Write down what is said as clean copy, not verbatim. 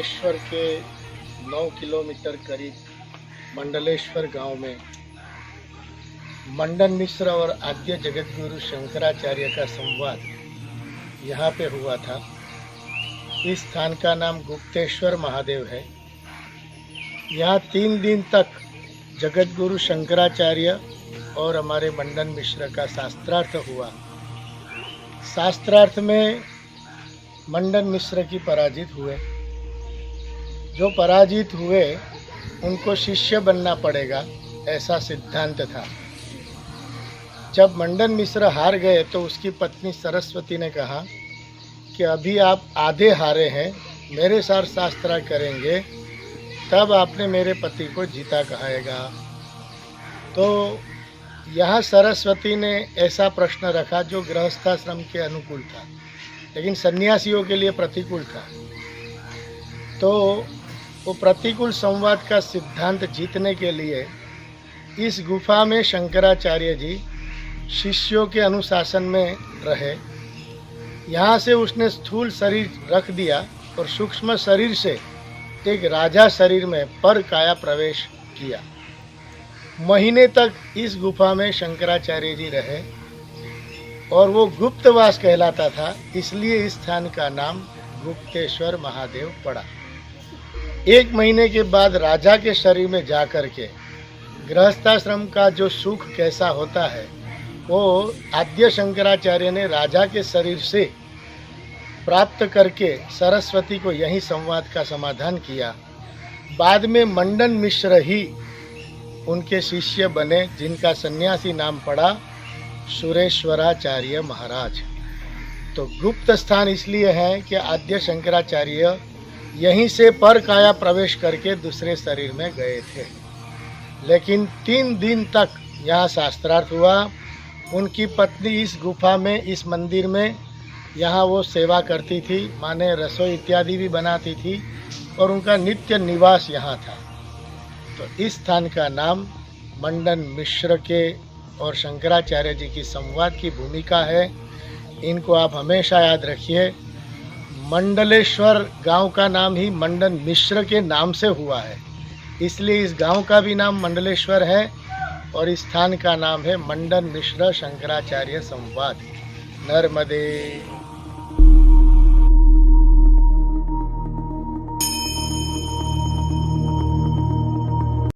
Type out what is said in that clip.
मंडलेश्वर के 9 किलोमीटर करीब मंडलेश्वर गांव में मंडन मिश्र और आद्य जगतगुरु शंकराचार्य का संवाद यहाँ पे हुआ था। इस स्थान का नाम गुप्तेश्वर महादेव है। यहाँ 3 दिन तक जगतगुरु शंकराचार्य और हमारे मंडन मिश्र का शास्त्रार्थ हुआ। शास्त्रार्थ में मंडन मिश्र की पराजित हुए। जो पराजित हुए उनको शिष्य बनना पड़ेगा, ऐसा सिद्धांत था। जब मंडन मिश्र हार गए तो उसकी पत्नी सरस्वती ने कहा कि अभी आप आधे हारे हैं, मेरे साथ शास्त्र करेंगे तब आपने मेरे पति को जीता कहेगा। तो यहाँ सरस्वती ने ऐसा प्रश्न रखा जो गृहस्थाश्रम के अनुकूल था, लेकिन सन्यासियों के लिए प्रतिकूल था। तो वो प्रतिकूल संवाद का सिद्धांत जीतने के लिए इस गुफा में शंकराचार्य जी शिष्यों के अनुशासन में रहे। यहाँ से उसने स्थूल शरीर रख दिया और सूक्ष्म शरीर से एक राजा शरीर में पर काया प्रवेश किया। महीने तक इस गुफा में शंकराचार्य जी रहे और वो गुप्तवास कहलाता था, इसलिए इस स्थान का नाम गुप्तेश्वर महादेव पड़ा। 1 महीने के बाद राजा के शरीर में जा कर के गृहस्थाश्रम का जो सुख कैसा होता है वो आद्य शंकराचार्य ने राजा के शरीर से प्राप्त करके सरस्वती को यही संवाद का समाधान किया। बाद में मंडन मिश्र ही उनके शिष्य बने, जिनका सन्यासी नाम पड़ा सुरेश्वराचार्य महाराज। तो गुप्त स्थान इसलिए है कि आद्य शंकराचार्य यहीं से पर काया प्रवेश करके दूसरे शरीर में गए थे। लेकिन 3 दिन तक यहाँ शास्त्रार्थ हुआ। उनकी पत्नी इस गुफा में, इस मंदिर में यहाँ वो सेवा करती थी, माने रसोई इत्यादि भी बनाती थी और उनका नित्य निवास यहाँ था। तो इस स्थान का नाम मंडन मिश्र के और शंकराचार्य जी की संवाद की भूमिका है। इनको आप हमेशा याद रखिए। मंडलेश्वर गांव का नाम ही मंडन मिश्र के नाम से हुआ है, इसलिए इस गांव का भी नाम मंडलेश्वर है और इस स्थान का नाम है मंडन मिश्र शंकराचार्य संवाद। नर्मदे।